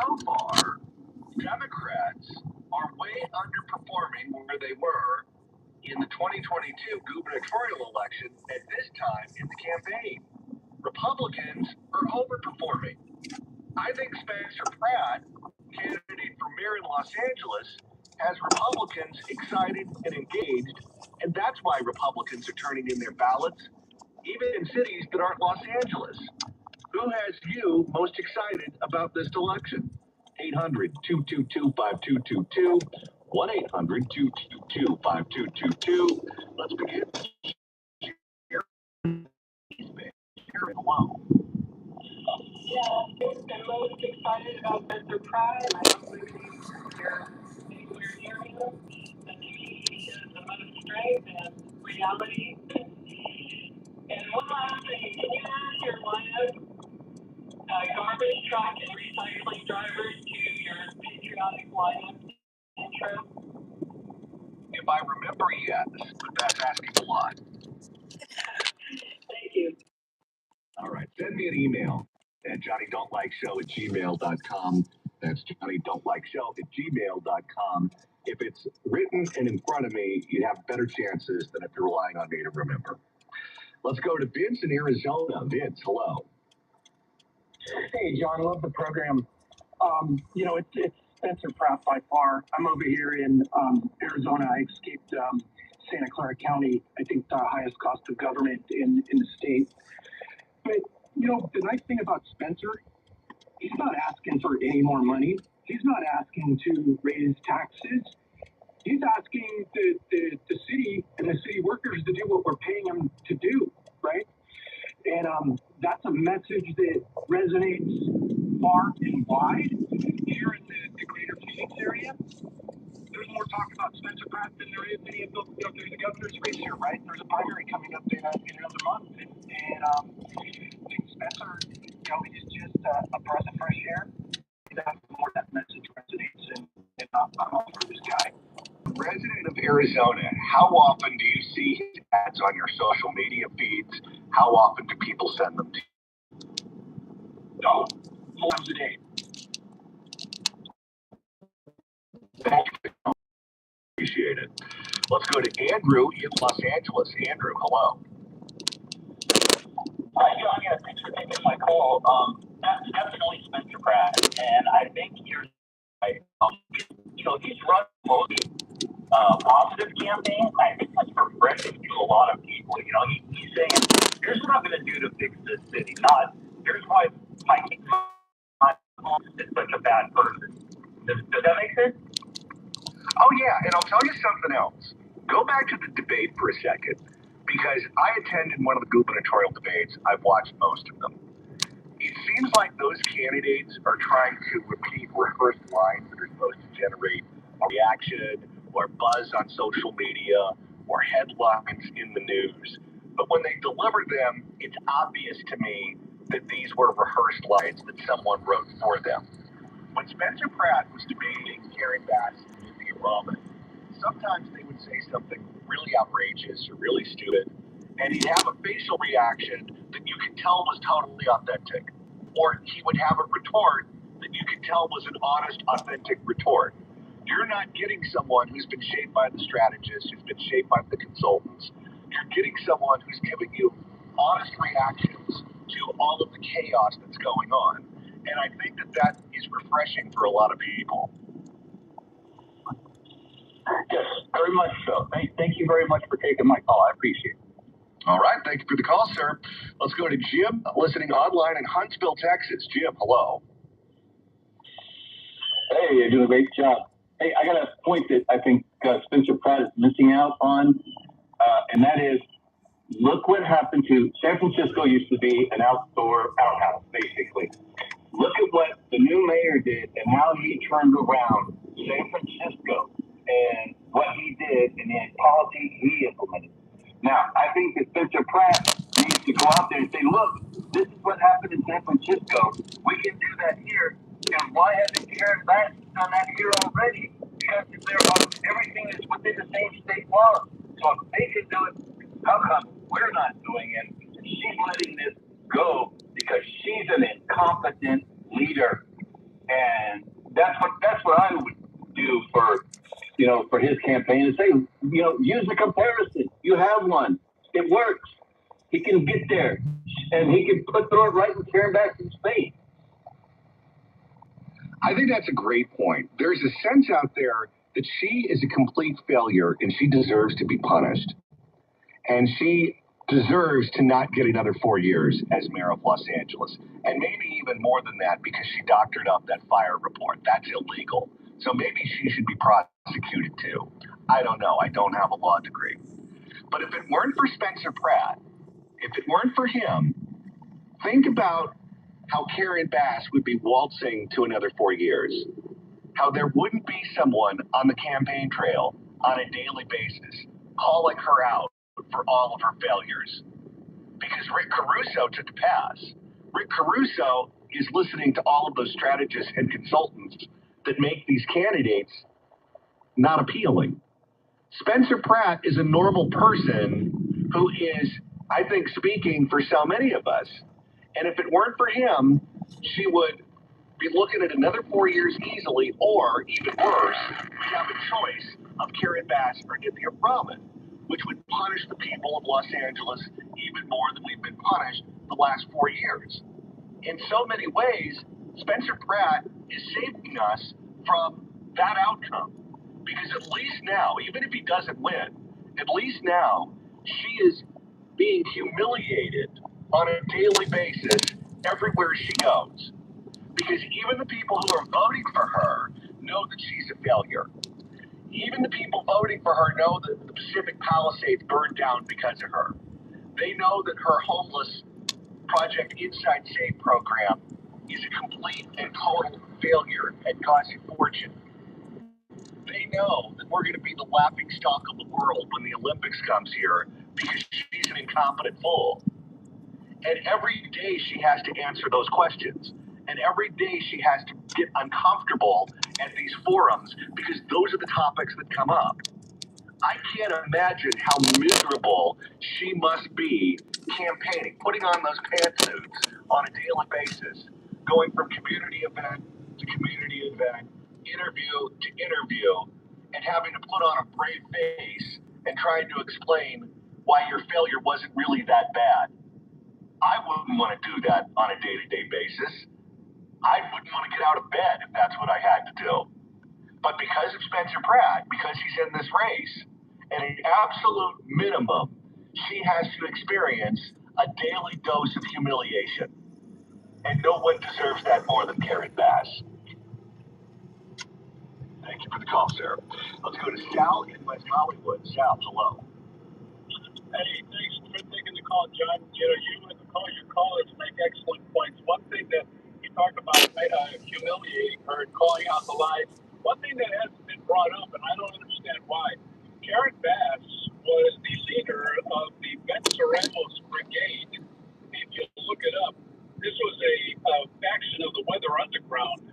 So far, Democrats are way underperforming where they were in the 2022 gubernatorial election at this time in the campaign. Republicans are overperforming. I think Spencer Pratt, candidate for mayor in Los Angeles, has Republicans excited and engaged, and that's why Republicans are turning in their ballots, even in cities that aren't Los Angeles. Who has you most excited about this election? 800-222-5222, 1-800-222-5222. Let's begin. Hello. Yeah, I'm most excited about Mr. Pride, and I don't believe you're anywhere near him. And he is the most strength and reality. And one last thing, can you add your lineup, garbage truck and recycling drivers to your patriotic lineup intro? If I remember, yes, but that's asking a lot. Thank you. All right, send me an email at johnnydon'tlikeshow@gmail.com. That's johnnydon'tlikeshow@gmail.com. If it's written and in front of me, you have better chances than if you're relying on me to remember. Let's go to Vince in Arizona. Vince, hello. Hey, John, love the program. It's Spencer Pratt by far. I'm over here in Arizona. I escaped Santa Clara County, I think the highest cost of government in the state. But, the nice thing about Spencer, he's not asking for any more money. He's not asking to raise taxes. He's asking the city and the city workers to do what we're paying them to do, right? And that's a message that resonates far and wide here in the greater Phoenix area. There's more talk about Spencer Pratt than there is any of there's a governor's race here, right? There's a primary coming up in another month. And I think Spencer, he's just a breath of fresh air. That's more that message resonates, and I'm all for this guy. Resident of Arizona, how often do you see his ads on your social media feeds? How often do people send them to you? No, more times a day. Thank you. Appreciate it. Let's go to Andrew in Los Angeles. Andrew, hello. Hi, John. Yeah, thanks for taking my call. That's definitely Spencer Pratt, and I think you're right. He's run mostly positive campaign. I think that's refreshing to a lot of people. He's saying, here's what I'm going to do to fix this city. Not, here's why hiking my home is such a bad person. Does that make sense? Oh, yeah, and I'll tell you something else. Go back to the debate for a second, because I attended one of the gubernatorial debates. I've watched most of them. It seems like those candidates are trying to repeat rehearsed lines that are supposed to generate a reaction or buzz on social media or headlines in the news. But when they deliver them, it's obvious to me that these were rehearsed lines that someone wrote for them. When Spencer Pratt was debating Gary Bass and Cynthia Robin, sometimes they would say something really outrageous or really stupid, and he'd have a facial reaction that you could tell was totally authentic. Or he would have a retort that you could tell was an honest, authentic retort. You're not getting someone who's been shaped by the strategists, who's been shaped by the consultants. You're getting someone who's giving you honest reactions to all of the chaos that's going on. And I think that is refreshing for a lot of people. Yes, very much so. Thank you very much for taking my call. I appreciate it. All right. Thank you for the call, sir. Let's go to Jim, listening online in Huntsville, Texas. Jim, hello. Hey, you're doing a great job. Hey, I got a point that I think Spencer Pratt is missing out on, and that is, look what happened to San Francisco. Used to be an outdoor outhouse, basically. Look at what the new mayor did and how he turned around San Francisco and what he did and the policy he implemented. Now, I think that Spencer Pratt needs to go out there and say, look, this is what happened in San Francisco. We can do that here. And why hasn't Karen Bass done that here already? Because everything is within the same state law. So if they can do it, how come we're not doing it? She's letting this go because she's an incompetent leader. And that's what I would do for, for his campaign, and say, use the comparison. You have one. It works. He can get there, and he can throw it right and Karen Bass's face. I think that's a great point. There's a sense out there that she is a complete failure and she deserves to be punished. And she deserves to not get another 4 years as mayor of Los Angeles. And maybe even more than that because she doctored up that fire report. That's illegal. So maybe she should be prosecuted too. I don't know. I don't have a law degree. But if it weren't for Spencer Pratt, if it weren't for him, think about how Karen Bass would be waltzing to another 4 years. How there wouldn't be someone on the campaign trail on a daily basis calling her out for all of her failures. Because Rick Caruso took a pass. Rick Caruso is listening to all of those strategists and consultants that make these candidates not appealing. Spencer Pratt is a normal person who is, I think, speaking for so many of us. And if it weren't for him, she would be looking at another 4 years easily, or even worse, we have a choice of Karen Bass or Nithya Raman, which would punish the people of Los Angeles even more than we've been punished the last 4 years. In so many ways, Spencer Pratt is saving us from that outcome. Because at least now, even if he doesn't win, at least now she is being humiliated on a daily basis everywhere she goes. Because even the people who are voting for her know that she's a failure. Even the people voting for her know that the Pacific Palisades burned down because of her. They know that her homeless Project Inside Safe program is a complete and total failure and costing fortune. They know that we're going to be the laughingstock of the world when the Olympics comes here because she's an incompetent fool. And every day she has to answer those questions. And every day she has to get uncomfortable at these forums because those are the topics that come up. I can't imagine how miserable she must be campaigning, putting on those pantsuits on a daily basis, going from community event to community event, interview to interview, and having to put on a brave face and trying to explain why your failure wasn't really that bad. I wouldn't want to do that on a day-to-day basis. I wouldn't want to get out of bed if that's what I had to do. But because of Spencer Pratt, because he's in this race, at an absolute minimum, she has to experience a daily dose of humiliation. And no one deserves that more than Karen Bass. Thank you for the call, Sarah. Let's go to Sal in West Hollywood. Sal, hello. Hey, thanks for taking the call, John. You and your callers make excellent points. One thing that you talked about humiliating her and calling out the lies. One thing that hasn't been brought up, and I don't understand why, Karen Bass was the leader of the Venceremos Brigade. If you look it up, this was a faction of the Weather Underground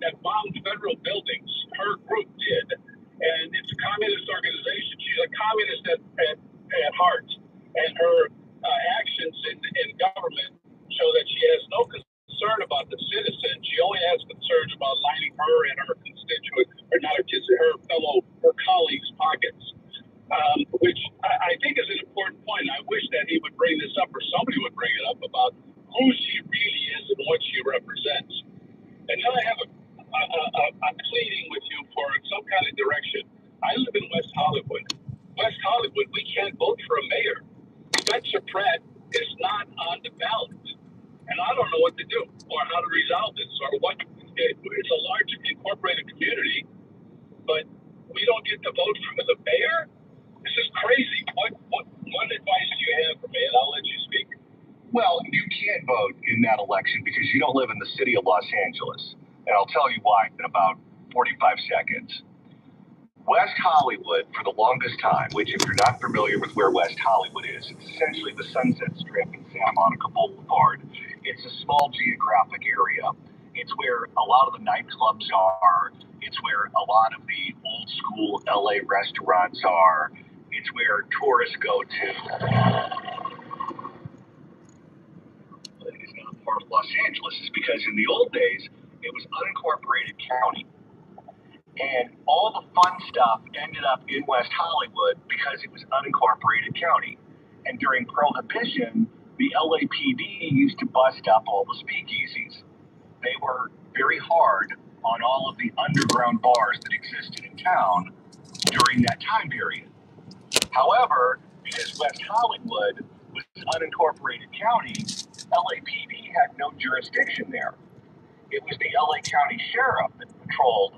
that bombed federal buildings. Her group did, and it's a communist organization. She's a communist at heart, and her actions in government show that she has no concern about the citizen. She only has concerns about lining her and her constituents, or not her colleagues' pockets, which I think is an important point. I wish that he would bring this up, or somebody would bring it up, about who she really is and what she represents. And then I have I'm pleading with you for some kind of direction. I live in West Hollywood. West Hollywood, we can't vote for a mayor. Spencer Pratt is not on the ballot. And I don't know what to do or how to resolve this or what. It's a large incorporated community, but we don't get to vote for the mayor? This is crazy. What advice do you have for me? And I'll let you speak. Well, you can't vote in that election because you don't live in the city of Los Angeles. And I'll tell you why in about 45 seconds. West Hollywood, for the longest time, which if you're not familiar with where West Hollywood is, it's essentially the Sunset Strip and Santa Monica Boulevard. It's a small geographic area. It's where a lot of the nightclubs are. It's where a lot of the old school LA restaurants are. It's where tourists go to. It is not part of Los Angeles. It's because in the old days, It was unincorporated county. And all the fun stuff ended up in West Hollywood because it was unincorporated county. And during Prohibition, the LAPD used to bust up all the speakeasies. They were very hard on all of the underground bars that existed in town during that time period. However, because West Hollywood was unincorporated county, LAPD had no jurisdiction there. It was the LA County Sheriff that patrolled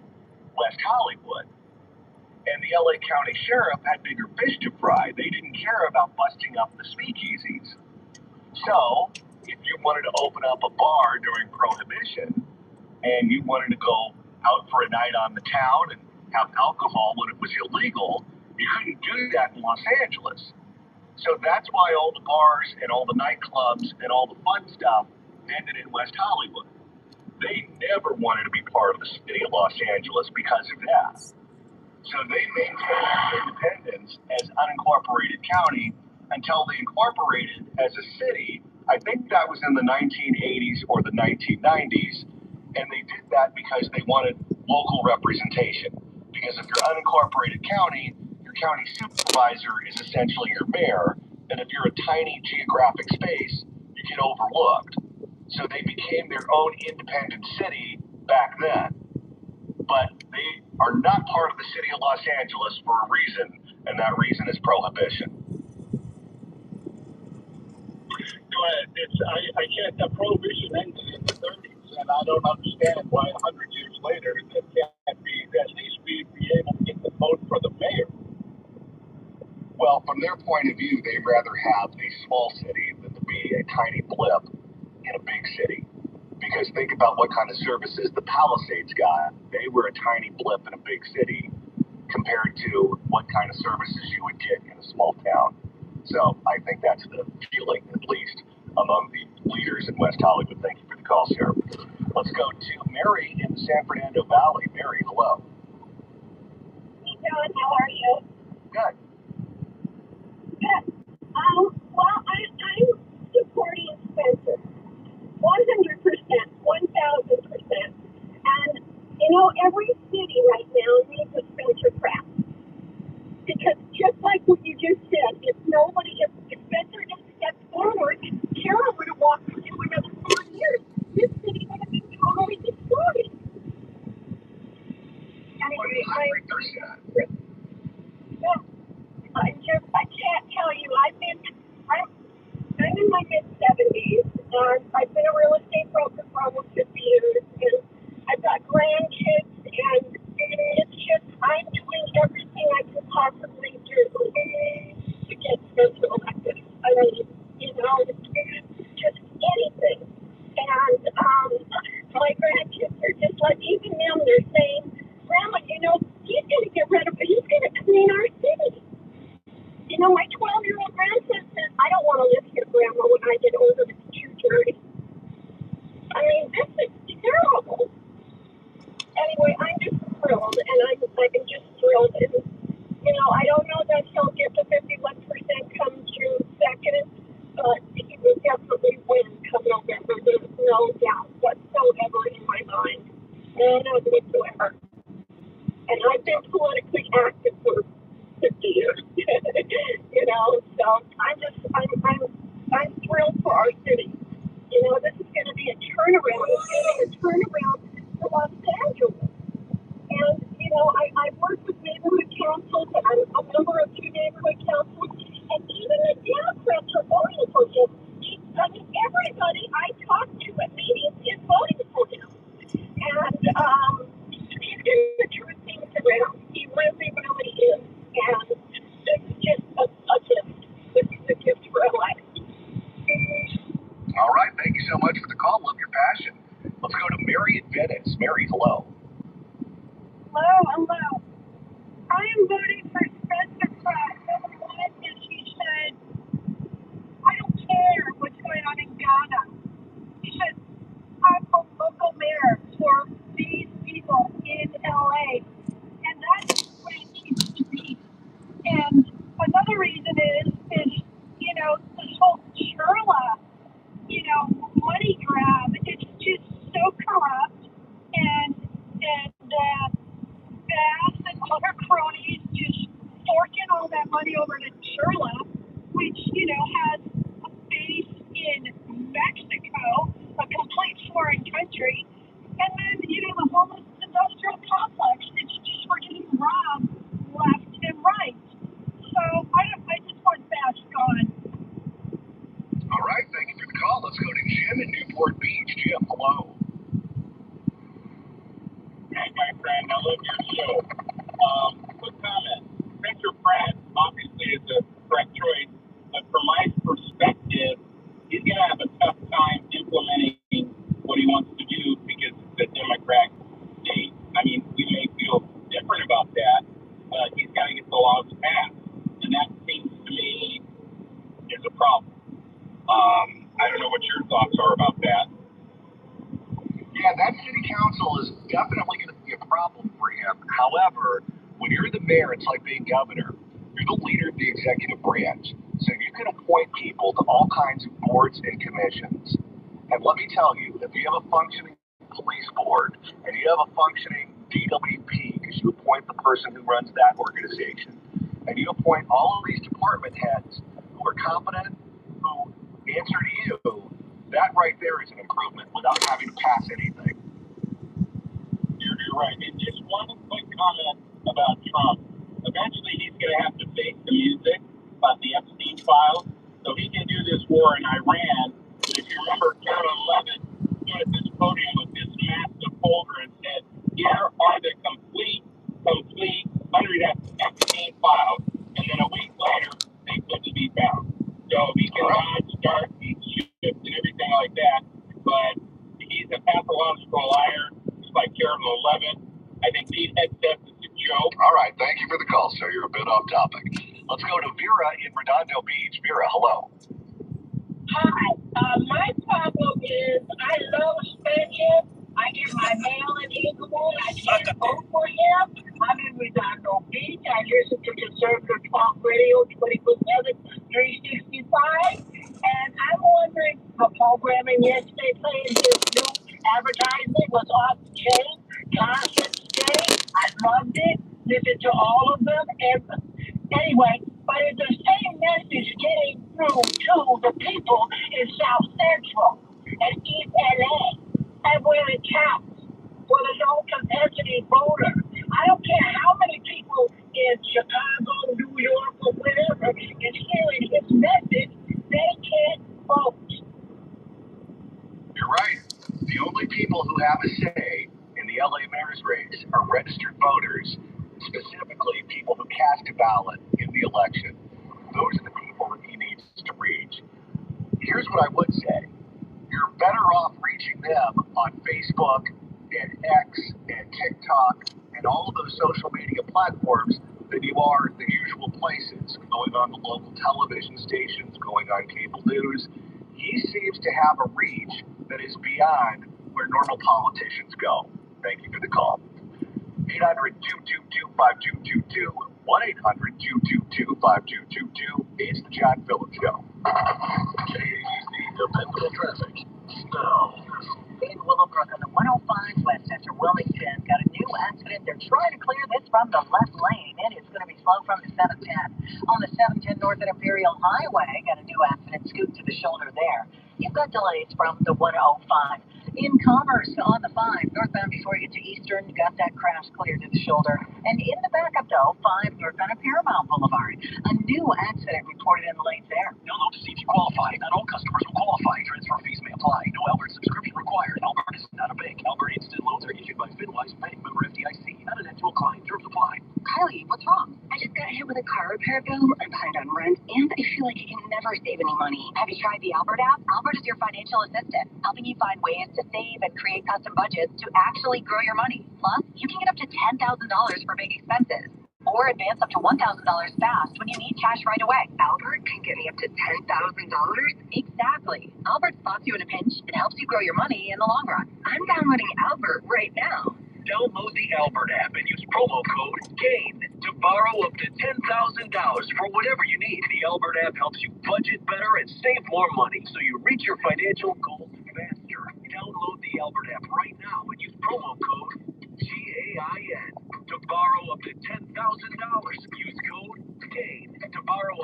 West Hollywood. And the LA County Sheriff had bigger fish to fry. They didn't care about busting up the speakeasies. So, if you wanted to open up a bar during Prohibition and you wanted to go out for a night on the town and have alcohol when it was illegal, you couldn't do that in Los Angeles. So that's why all the bars and all the nightclubs and all the fun stuff ended in West Hollywood. They never wanted to be part of the city of Los Angeles because of that. So they maintained their independence as unincorporated county until they incorporated as a city. I think that was in the 1980s or the 1990s. And they did that because they wanted local representation. Because if you're unincorporated county, your county supervisor is essentially your mayor. And if you're a tiny geographic space, you get overlooked. So they became their own independent city back then. But they are not part of the city of Los Angeles for a reason, and that reason is Prohibition. I can't. The Prohibition ended in the 30s, and I don't understand why 100 years later that can't be at least be able to get the vote for the mayor. Well, from their point of view, they'd rather have a small city than to be a tiny blip in a big city. Because think about what kind of services the Palisades got. They were a tiny blip in a big city compared to what kind of services you would get in a small town. So I think that's the feeling, at least among the leaders in West Hollywood. Thank you for the call, sir. Let's go to Mary in the San Fernando Valley. Mary, hello. Hey, John, how are you? Good. Good. Well, I'm supporting Spencer. 100%, 1,000%. And, every city right now needs a Spencer Pratt. Because just like what you just said, if Spencer didn't step forward, Kara would have walked into another 4 years. This city would have been totally destroyed. Anyway, I can't tell you. I'm in my mid-70s, and I've been a real estate broker for almost 50 years, and I've got grandkids, and it's just, I'm doing everything I can possibly do to get Spencer elected. I mean, just anything. And my grandkids are just like, even them, they're saying, Grandma, he's going to get rid of it. He's going to clean our city. My 12-year-old grandson says, I don't want to live here, Grandma, when I get older. It's too dirty. I mean, this is terrible. Anyway, I'm just thrilled, and I'm just thrilled. And, I don't know that he'll get the 51% come through second, but he will definitely win come November. There's no doubt whatsoever in my mind. None whatsoever. And I've been politically active for 50 years, so I'm thrilled for our city. This is going to be a turnaround. It's going to be a turnaround for Los Angeles. And, I work with neighborhood councils, and I'm a member of 2 neighborhood councils, and even the Democrats are voting for him. Everybody I talk to at meetings is voting for him. And he's going to turn things around. He really, really is. And this is just a gift. This is a gift for our life. All right. Thank you so much for the call. Love your passion. Let's go to Mary in Venice. Mary, hello. Hello. I am voting for Spencer Pratt. Number one is he said, I don't care what's going on in Ghana. He said, I'm a local mayor for these people in LA. And that's the way it needs to be. And another reason is this whole Sherla, money grab, it's just so corrupt. money over to SaintRobb, which, you know, has a base in Mexico, a complete foreign country. And then, you know, the whole industrial complex, it's just we're getting robbed left and right. So I just want that gone. All right, thank you for the call. Let's go to Jim in Newport Beach. Jim, hello. Hey, my friend, I love your show. Quick comment. Spencer Pratt obviously is a correct choice, but from my perspective, he's going to have a tough time implementing what he wants to do because it's a Democrat state. I mean, we may feel different about that, but he's got to get the laws passed, and that seems to me is a problem. I don't know what your thoughts are about that. Yeah, that city council is definitely going to be a problem for him. However, when you're the mayor, it's like being governor. You're the leader of the executive branch. So you can appoint people to all kinds of boards and commissions. And let me tell you, if you have a functioning police board and you have a functioning DWP, because you appoint the person who runs that organization, and you appoint all of these department heads who are competent, who answer to you, that right there is an improvement without having to pass anything. You're right. And just one quick comment about Trump. Eventually, he's going to have to face the music about the Epstein files. So he can do this war in Iran. But if you remember, Carolyn Levitt stood at this podium with this massive folder and said, here are the complete 100 Epstein files. And then a week later, they couldn't be found. So he can dodge, start, and shift, and everything like that. But he's a pathological liar, just like Carolyn Levitt. I think Pete Hegseth is a joke. All right, thank you for the call, sir. You're a bit off topic. Let's go to Vera in Redondo Beach. Vera, hello. Hi. My problem is I love Spencer. I get my mail in Inglewood. I can't vote for him. I'm in Redondo Beach. I listen to conservative talk radio 24/7, 365. And I'm wondering, the programming yesterday playing this new advertisement was off the chain. Constant stay. I loved it. Listened to all of them. And anyway, but is the same message getting through to the people in South Central and East LA and where it counts for the low capacity voter? I don't care how many people in Chicago, New York, or wherever is hearing his message, they can't vote. You're right. The only people who have a say in the LA mayor's race are registered voters, specifically people who cast a ballot in the election. Those are the people that he needs to reach. Here's what I would say. You're better off reaching them on Facebook and X and TikTok and all of those social media platforms than you are the usual places, going on the local television stations, going on cable news. He seems to have a reach that is beyond where normal politicians go. Thank you for the call. 800-222-5222, 1-800-222-5222. It's the John Phillips Show. Dependable traffic. Now. In Willowbrook on the 105 West after Wilmington got a new accident. They're trying to clear this from the left lane, and it's going to be slow from the 710. On the 710 north at Imperial Highway, got a new accident, scooped to the shoulder there. You've got delays from the 105. In Commerce on the 5 northbound before you get to Eastern, you got that crash clear to the shoulder. And in the backup though, 5 northbound of Paramount Boulevard. A new accident reported in the lanes there. You'll know to see if you qualify. Not all customers will qualify. Transfer fees may apply. No Albert subscription required. Albert is not a bank. Albert instant loans are issued by FinWise Bank, member FDIC. Not an actual client. Terms apply. Kylie, what's wrong? I just got hit with a car repair bill. I'm behind on rent, and I feel like I can never save any money. Have you tried the Albert app? Albert is your financial assistant, helping you find ways to save and create custom budgets to actually grow your money. Plus, you can get up to $10,000 for big expenses, or advance up to $1,000 fast when you need cash right away. Albert can get me up to $10,000? Exactly. Albert spots you in a pinch and helps you grow your money in the long run. I'm downloading Albert right now. Download the Albert app and use promo code GAIN to borrow up to $10,000 for whatever you need. The Albert app helps you budget better and save more money so you reach your financial goals faster. Download the Albert app right now and use promo code GAIN to borrow up to $10,000. Use code GAIN to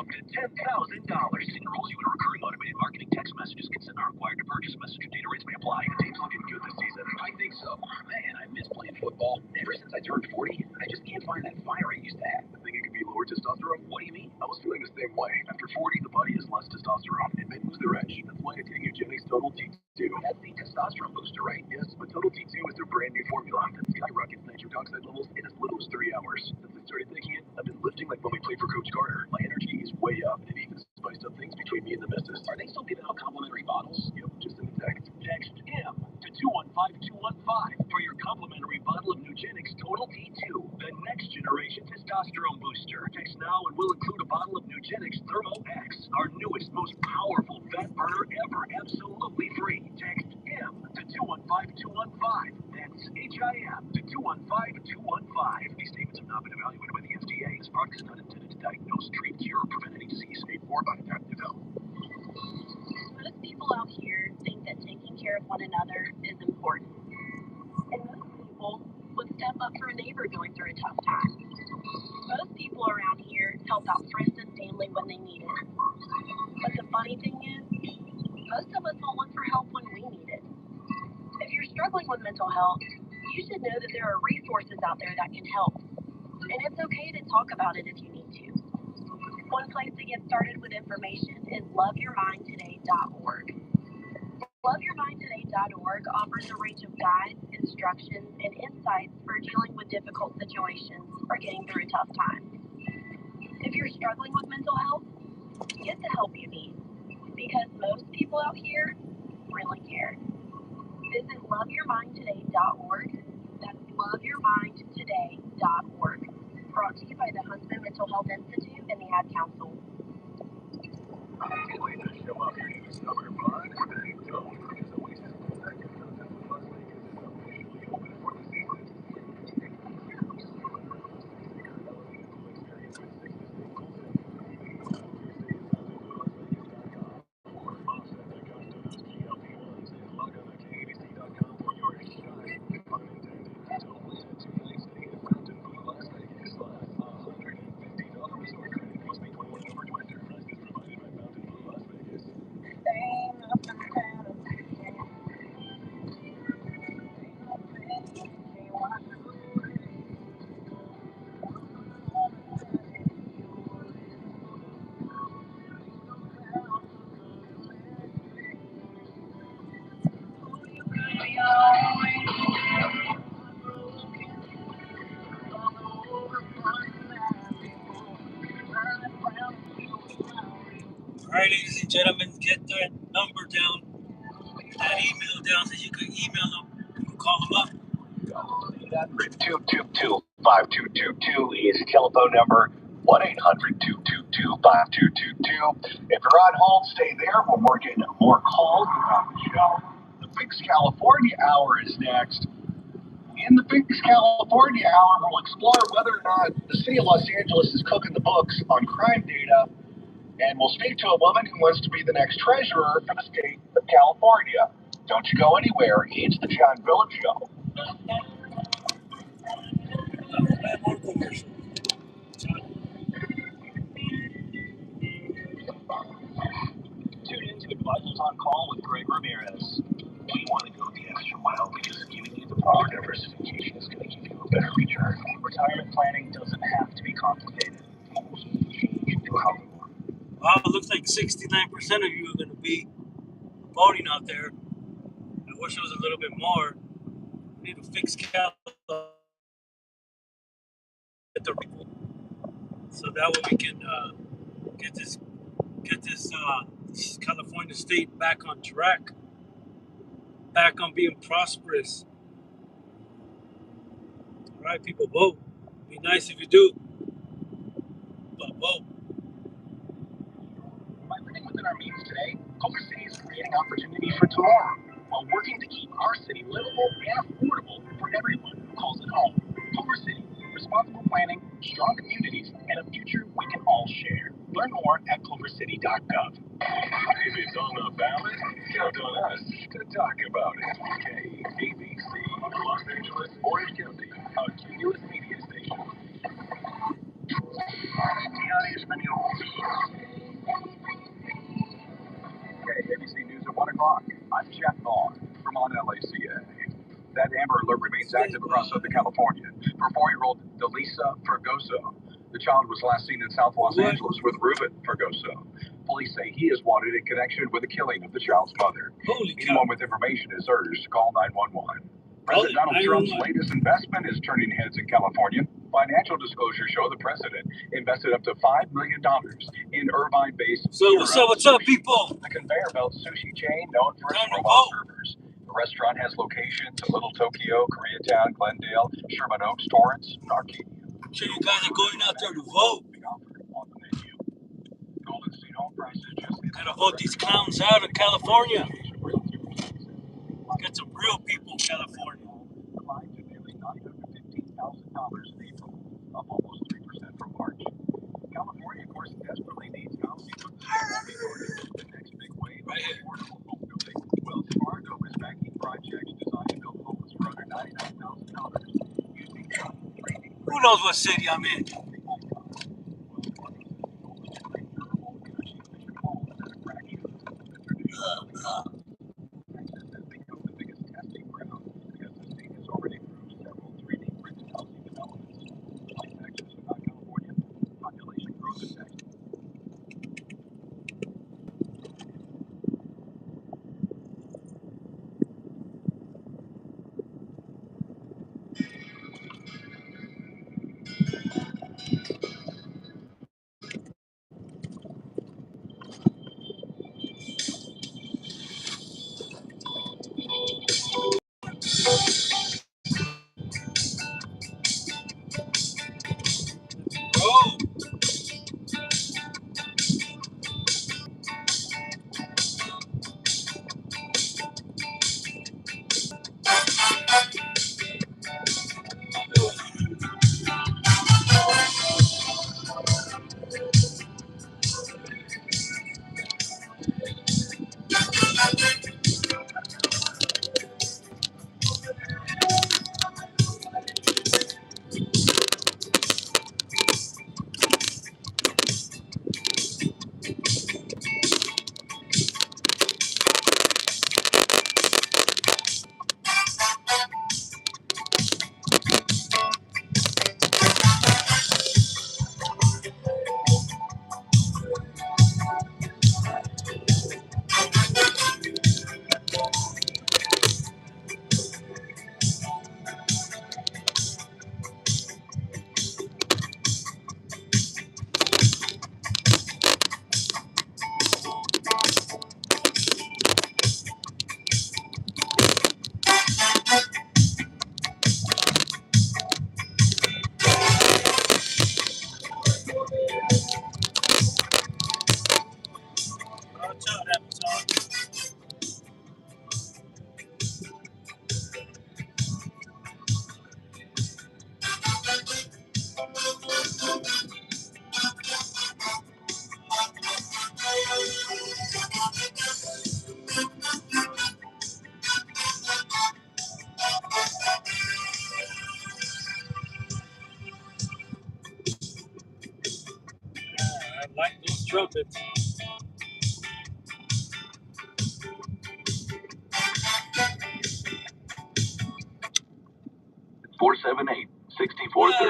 up to $10,000. Enrolls you in a recurring automated marketing text messages. Consent not required to purchase. Messenger data rates may apply. The team's looking good this season. I think so. Man, I miss playing football. Ever since I turned 40, I just can't find that fire I used to have. I think it could be lower testosterone. What do you mean? I was feeling the same way. After 40, the body has less testosterone. It may lose their edge. That's why I take Eugenics Total T2. That's the testosterone booster, right? Yes, but Total T2 is their brand new formula that skyrockets nitric oxide levels in as little as 3 hours. Since I started taking it, I've been lifting like when we played for Coach Carter. My energy is way up, and it even spiced up things between me and the missus. Are they still giving out complimentary bottles? Yep, just in the text. Text M to 215215 for your complimentary bottle of Nugenics Total T2, the next generation testosterone booster. Text now and we'll include a bottle of Nugenics Thermo X, our newest, most powerful fat burner ever, absolutely free. Text M to 215215. That's HIM to 215215. These statements have not been evaluated by the FDA. This product is not intended to diagnose, treat, cure, or prevent any disease, or unadaptive health. Most people out here think that taking care of one another is important. And most people would step up for a neighbor going through a tough time. Most people around here help out friends and family when they need it. But the funny thing is, most of us won't look for help when we need it. If you're struggling with mental health, you should know that there are resources out there that can help. And it's okay to talk about it if you need to. One place to get started with information is loveyourmindtoday.org. Loveyourmindtoday.org offers a range of guides, instructions, and insights for dealing with difficult situations or getting through a tough time. If you're struggling with mental health, get the help you need, because most people out here really care. Visit loveyourmindtoday.org. That's loveyourmindtoday.org. Brought to you by the Huntsman Mental Health Institute and the Ad Council. All right, ladies and gentlemen, get that number down, that email down, so you can email them, you can call them up. 222-5222 is the telephone number. 1-800-222-5222. If you're on hold, stay there. We're working more calls around the show. The Fix California Hour is next. In the Fix California Hour, we'll explore whether or not the city of Los Angeles is cooking the books on crime data. And we'll speak to a woman who wants to be the next treasurer for the state of California. Don't you go anywhere. It's the John Phillips Show. Tune into Advisors on Call with Greg Ramirez. We want to go the extra mile because giving you the proper diversification is going to give you a better return. Retirement planning doesn't have to be complicated. Change to how you want. Wow, it looks like 69% of you are going to be voting out there. I wish it was a little bit more. We need to fix Cal. So that way we can get this California state back on track, back on being prosperous. All right, people, vote. Be nice if you do, but vote. By living within our means today, Culver City is creating opportunity for tomorrow while working to keep our city livable and affordable for everyone who calls it home. Culver City, responsible planning, strong communities, and a future we can all share. Learn more at culvercity.gov. If it's on the ballot, count on us to talk about it. KABC, Los Angeles, Orange County, a continuous media station. Diario Español. remains active across Southern California. For 4-year-old Delisa Fergoso, the child was last seen in South Los Angeles with Ruben Fergoso. Police say he is wanted in connection with the killing of the child's mother. Anyone with information is urged to call 911. President Donald Trump's latest investment is turning heads in California. Financial disclosures show the president invested up to $5 million in Irvine-based. So what's up, people? The conveyor belt sushi chain known for its robot servers. The restaurant has locations in Little Tokyo, Koreatown, Glendale, Sherman Oaks, Torrance, and Arcadia. So you guys are going out there to vote. Golden State home prices just Gotta vote these clowns out of California. Get some real people in California. Climbed to nearly $915,000 in April, up almost 3% from March. California, of course, desperately needs housing for the next big wave of affordable home building. Wells Fargo is backing projects designed to build homes for under $99,000 using 3D. Who knows what city I'm in? Oh. I like those trumpets. 478-6430.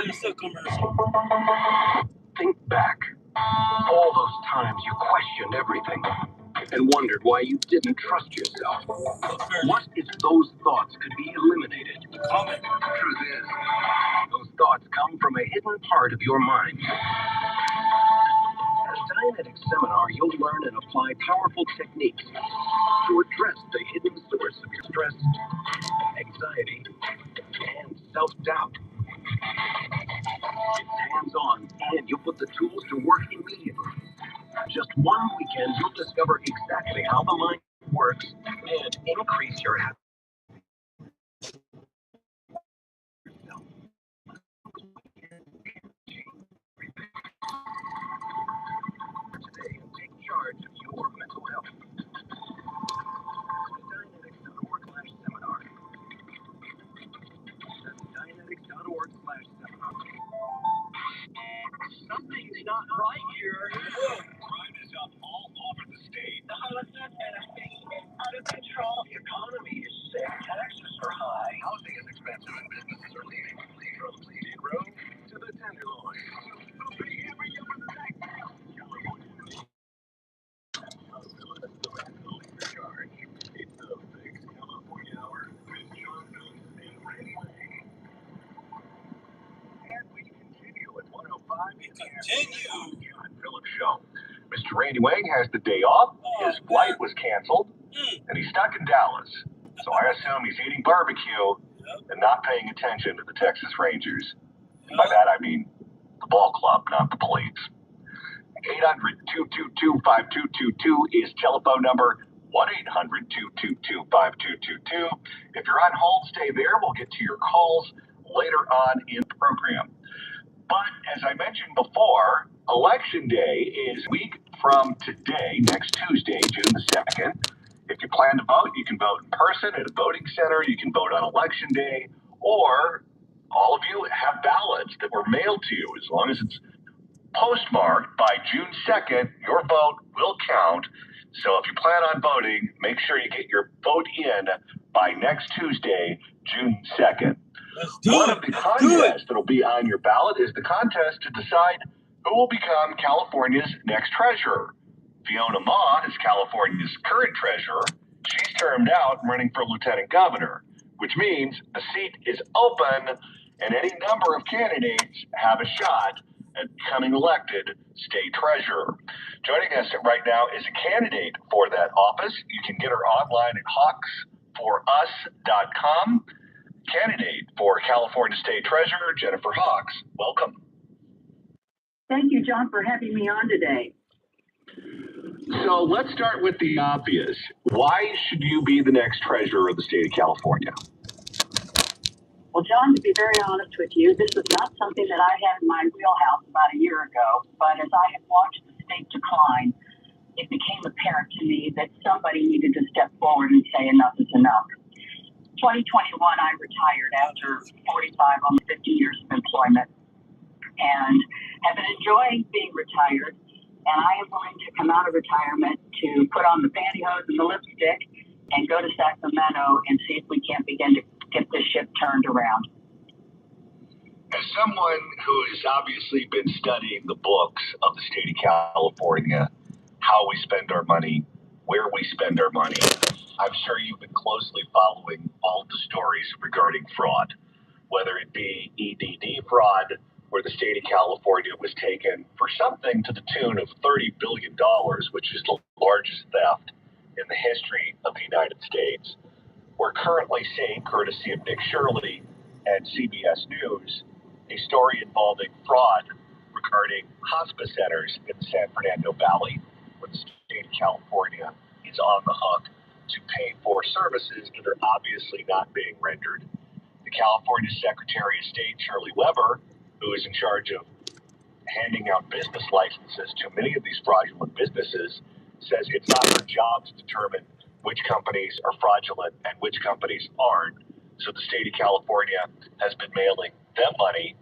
It's a commercial. Think back. All those times you questioned everything and wondered why you didn't trust yourself. What if those thoughts could be eliminated? The truth is, those thoughts come from a hidden part of your mind. At Dianetics Seminar, you'll learn and apply powerful techniques to address the hidden source of your stress, anxiety, and self-doubt. It's hands-on, and you'll put the tools to work immediately. Just one weekend, you'll discover exactly how the mind works and increase your happiness. Today, and take charge of your mental health. Dianetics.org/seminar. That's Dianetics.org/seminar. Something's not right here. Crime is up all over the state. The homelessness and inflation is out of control. The economy is sick. Taxes are high. Housing is expensive and We continue. John Phillips Show. Mr. Randy Wang has the day off. His flight was canceled, and he's stuck in Dallas. So I assume he's eating barbecue and not paying attention to the Texas Rangers. By that I mean the ball club, not the police. 800-222-5222 is telephone number. 1-800-222-5222. If you're on hold, stay there. We'll get to your calls later on in the program. But as I mentioned before, Election Day is a week from today, next Tuesday, June the 2nd. If you plan to vote, you can vote in person at a voting center. You can vote on Election Day, or all of you have ballots that were mailed to you. As long as it's postmarked by June 2nd, your vote will count. So if you plan on voting, make sure you get your vote in by next Tuesday, June 2nd. One of the contests that will be on your ballot is the contest to decide who will become California's next treasurer. Fiona Ma is California's current treasurer. She's termed out and running for lieutenant governor, which means the seat is open and any number of candidates have a shot at becoming elected state treasurer. Joining us right now is a candidate for that office. You can get her online at hawksforus.com. Candidate for California State Treasurer, Jennifer Hawks. Welcome. Thank you, John, for having me on today. So let's start with the obvious. Why should you be the next treasurer of the state of California? Well, John, to be very honest with you, this was not something that I had in my wheelhouse about a year ago. But as I have watched the state decline, it became apparent to me that somebody needed to step forward and say enough is enough. 2021, I retired after 45, almost 50 years of employment, and have been enjoying being retired. And I am willing to come out of retirement to put on the pantyhose and the lipstick and go to Sacramento and see if we can't begin to get this ship turned around. As someone who has obviously been studying the books of the state of California, how we spend our money, where we spend our money, I'm sure you've been closely following all the stories regarding fraud, whether it be EDD fraud, where the state of California was taken for something to the tune of $30 billion, which is the largest theft in the history of the United States. We're currently seeing, courtesy of Nick Shirley and CBS News, a story involving fraud regarding hospice centers in the San Fernando Valley, where the state of California is on the hook to pay for services that are obviously not being rendered. The California Secretary of State, Shirley Weber, who is in charge of handing out business licenses to many of these fraudulent businesses, says it's not her job to determine which companies are fraudulent and which companies aren't. So the state of California has been mailing them money.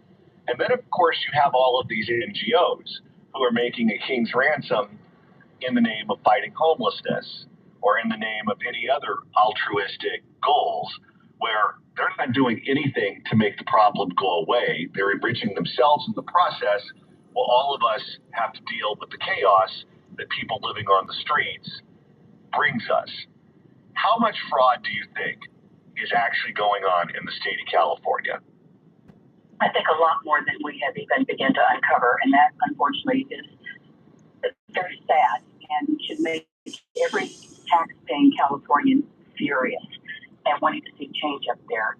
And then, of course, you have all of these NGOs who are making a king's ransom in the name of fighting homelessness or in the name of any other altruistic goals, where they're not doing anything to make the problem go away. They're enriching themselves in the process, while all of us have to deal with the chaos that people living on the streets brings us. How much fraud do you think is actually going on in the state of California? I think a lot more than we have even begun to uncover, and that, unfortunately, is very sad and should make every tax-paying Californian furious and wanting to see change up there.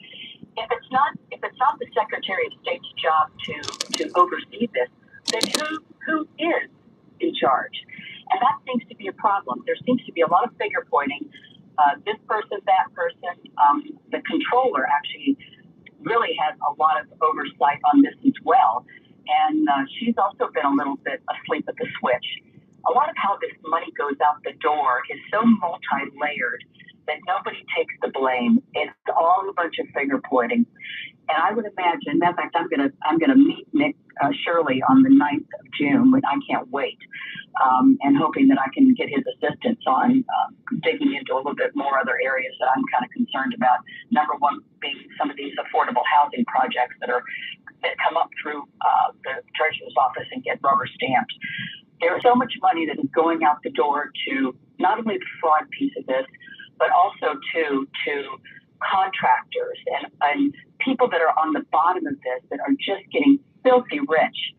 If it's not the Secretary of State's job to oversee this, then who is in charge? And that seems to be a problem. There seems to be a lot of finger pointing. This person, that person. The controller actually really has a lot of oversight on this as well. And she's also been a little bit asleep at the switch. A lot of how this money goes out the door is so multi-layered that nobody takes the blame. It's all a bunch of finger pointing. And I would imagine, in fact, I'm gonna meet Nick Shirley on the 9th of June, but I can't wait, and hoping that I can get his assistance on digging into a little bit more other areas that I'm kind of concerned about. Number one being some of these affordable housing projects that come up through the Treasurer's office and get rubber stamped. There's so much money that is going out the door to not only the fraud piece of this, but also to contractors and people that are on the bottom of this that are just getting filthy rich.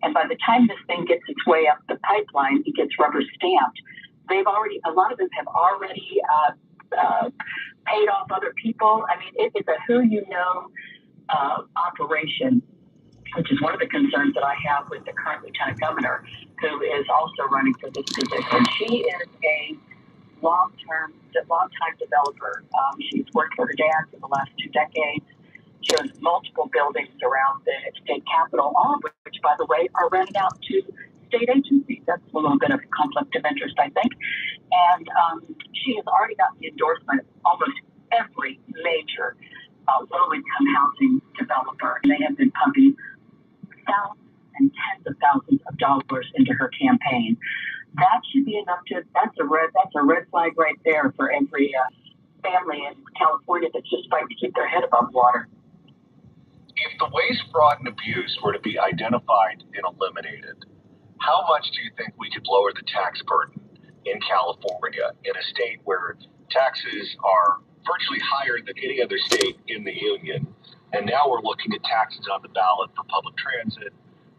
And by the time this thing gets its way up the pipeline, it gets rubber stamped. A lot of them have already paid off other people. I mean, it is a who you know operation, which is one of the concerns that I have with the current lieutenant governor, who is also running for this position. She is a long-time developer. She's worked for her dad for the last 2 decades. She owns multiple buildings around the state capitol, all of which, by the way, are rented out to state agencies. That's a little bit of conflict of interest, I think. And she has already got the endorsement of almost every major low-income housing developer. And they have been pumping thousands and tens of thousands of dollars into her campaign. That should be enough that's a red flag right there for every family in California that's just fighting to keep their head above water. If the waste, fraud, and abuse were to be identified and eliminated, how much do you think we could lower the tax burden in California, in a state where taxes are virtually higher than any other state in the union? And now we're looking at taxes on the ballot for public transit.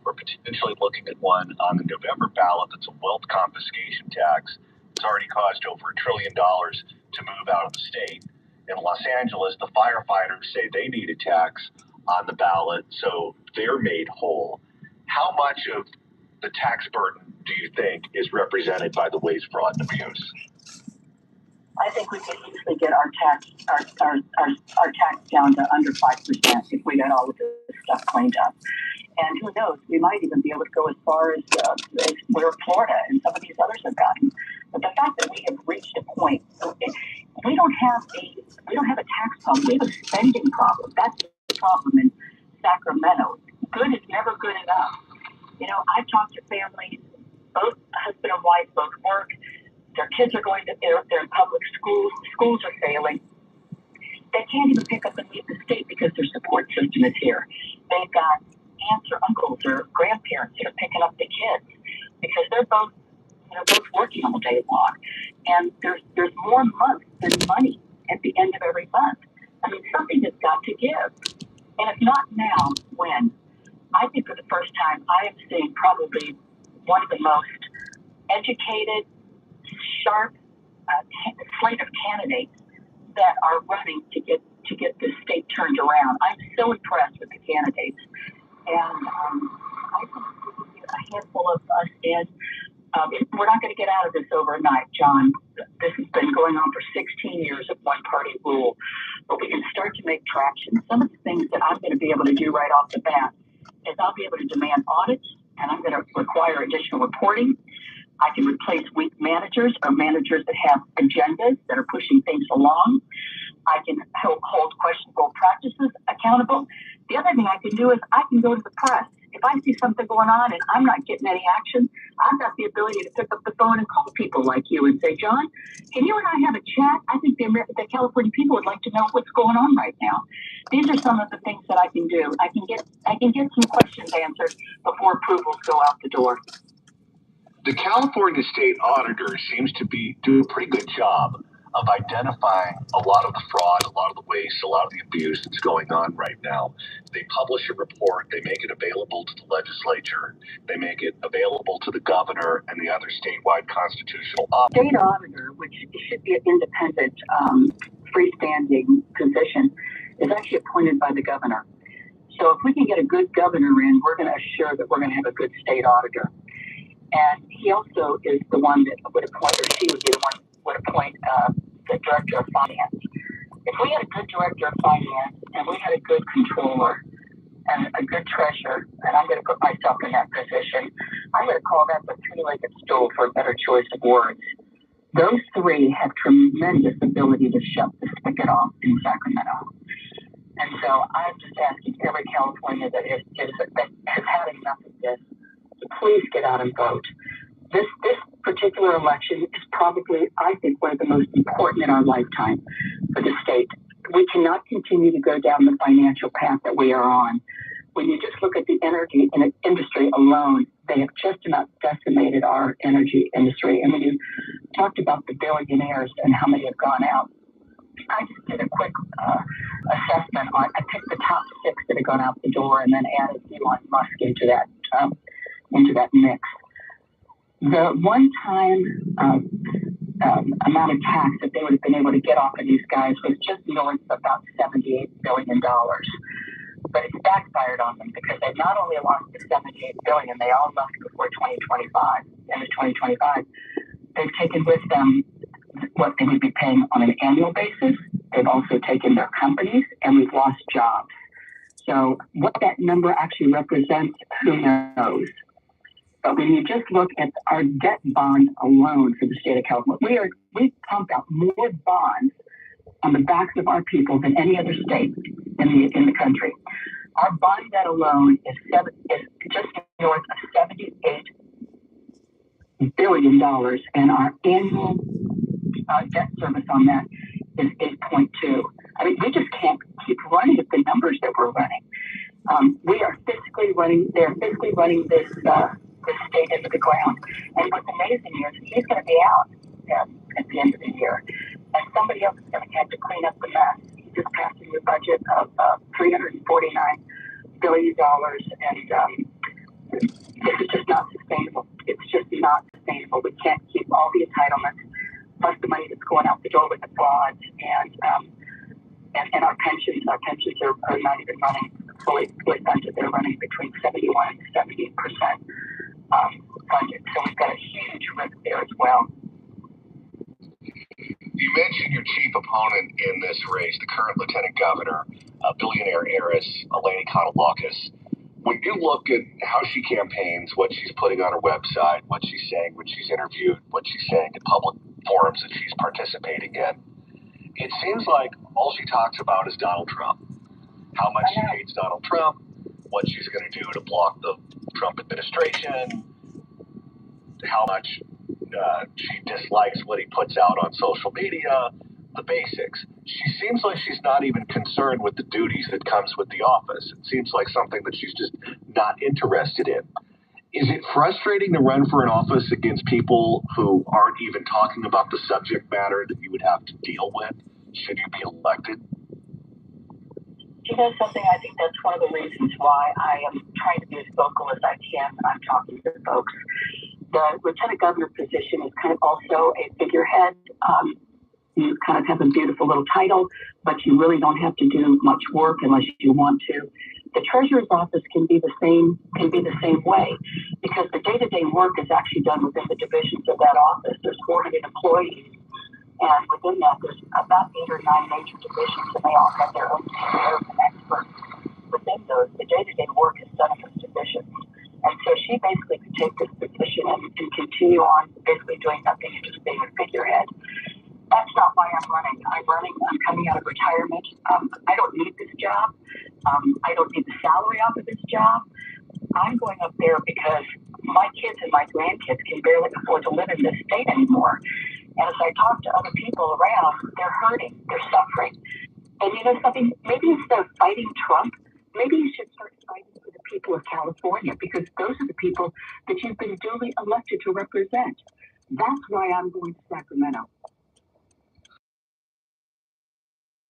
We're potentially looking at one on the November ballot that's a wealth confiscation tax. It's already cost over $1 trillion to move out of the state. In Los Angeles, the firefighters say they need a tax on the ballot, so they're made whole. How much of the tax burden do you think is represented by the waste, fraud, and abuse? I think we could easily get our tax down to under 5% if we got all of this stuff cleaned up. And who knows, we might even be able to go as far as where Florida and some of these others have gotten. But the fact that we have reached a point, we don't have a tax problem. We have a spending problem. That's the problem in Sacramento. Good is never good enough. You know, I've talked to families, both husband and wife, both work. Their kids are they're in public schools. Schools are failing. They can't even pick up and leave the state because their support system is here. They've got aunts or uncles or grandparents that are picking up the kids because they're both working all day long. And there's more months than money at the end of every month. I mean, something has got to give. And if not now, when? I think for the first time, I am seeing probably one of the most educated, sharp slate of candidates that are running to get this state turned around. I'm so impressed with the candidates. And I think we can get a handful of us in. We're not going to get out of this overnight, John. This has been going on for 16 years of one-party rule. But we can start to make traction. Some of the things that I'm going to be able to do right off the bat is I'll be able to demand audits, and I'm going to require additional reporting. I can replace weak managers or managers that have agendas that are pushing things along. I can hold questionable practices accountable. The other thing I can do is I can go to the press. If I see something going on and I'm not getting any action, I've got the ability to pick up the phone and call people like you and say, John, can you and I have a chat? I think the California people would like to know what's going on right now. These are some of the things that I can do. I can get some questions answered before approvals go out the door. The California State Auditor seems to be doing a pretty good job of identifying a lot of the fraud, a lot of the waste, a lot of the abuse that's going on right now. They publish a report, they make it available to the legislature, they make it available to the governor and the other statewide constitutional officers. State auditor, which should be an independent, freestanding position, is actually appointed by the governor. So if we can get a good governor in, we're going to assure that we're going to have a good state auditor. And he also is the one that would appoint, or she would be the one that would appoint the director of finance. If we had a good director of finance and we had a good controller and a good treasurer, and I'm going to put myself in that position, I'm going to call that the three-legged stool for a better choice of words. Those three have tremendous ability to shut the spigot off in Sacramento. And so I'm just asking every California that has had enough of this, please get out and vote. This particular election is probably, I think, one of the most important in our lifetime for the state. We cannot continue to go down the financial path that we are on. When you just look at the energy industry alone, they have just about decimated our energy industry. And when you talked about the billionaires and how many have gone out, I just did a quick assessment on, I picked the top 6 that have gone out the door and then added Elon Musk into that mix. The one-time amount of tax that they would have been able to get off of these guys was just north of about $78 billion. But it's backfired on them because they've not only lost the $78 billion, they all left before 2025, end of 2025. They've taken with them what they would be paying on an annual basis. They've also taken their companies, and we've lost jobs. So what that number actually represents, who knows? But when you just look at our debt bond alone for the state of California, we pump out more bonds on the backs of our people than any other state in the country. Our bond debt alone is just north of $78 billion, and our annual debt service on that is 8.2. I mean, we just can't keep running at the numbers that we're running. We are fiscally running. They're fiscally running this state into the ground. And what's amazing is he's going to be out at the end of the year, and somebody else is going to have to clean up the mess. He just passed a new budget of $349 billion, and this is just not sustainable. It's just not sustainable. We can't keep all the entitlements, plus the money that's going out the door with the frauds, and our pensions. Our pensions are not even running fully funded. They're running between 71 and 78% funded. So we've got a huge risk there as well. You mentioned your chief opponent in this race, the current lieutenant governor, a billionaire heiress, Eleni Kounalakis. When you look at how she campaigns, what she's putting on her website, what she's saying when she's interviewed, what she's saying in public forums that she's participating in, it seems like all she talks about is Donald Trump. How much she hates Donald Trump, what she's going to do to block the Trump administration, how much she dislikes what he puts out on social media, the basics. She seems like she's not even concerned with the duties that comes with the office. It seems like something that she's just not interested in. Is it frustrating to run for an office against people who aren't even talking about the subject matter that you would have to deal with should you be elected? You know something, I think that's one of the reasons why I am trying to be as vocal as I can when I'm talking to folks. The lieutenant governor position is kind of also a figurehead. You kind of have a beautiful little title, but you really don't have to do much work unless you want to. The treasurer's office can be the same way, because the day-to-day work is actually done within the divisions of that office. There's 400 employees, and within that, there's about 8 or 9 major divisions, and they all have their own CEOs and experts within those. The day-to-day work is done in those divisions. And so she basically could take this position and continue on basically doing nothing and just being a figurehead. That's not why I'm running. I'm coming out of retirement. I don't need this job. I don't need the salary off of this job. I'm going up there because my kids and my grandkids can barely afford to live in this state anymore. And as I talk to other people around, they're hurting, they're suffering. And you know something, maybe instead of fighting Trump, maybe you should start fighting for the people of California, because those are the people that you've been duly elected to represent. That's why I'm going to Sacramento.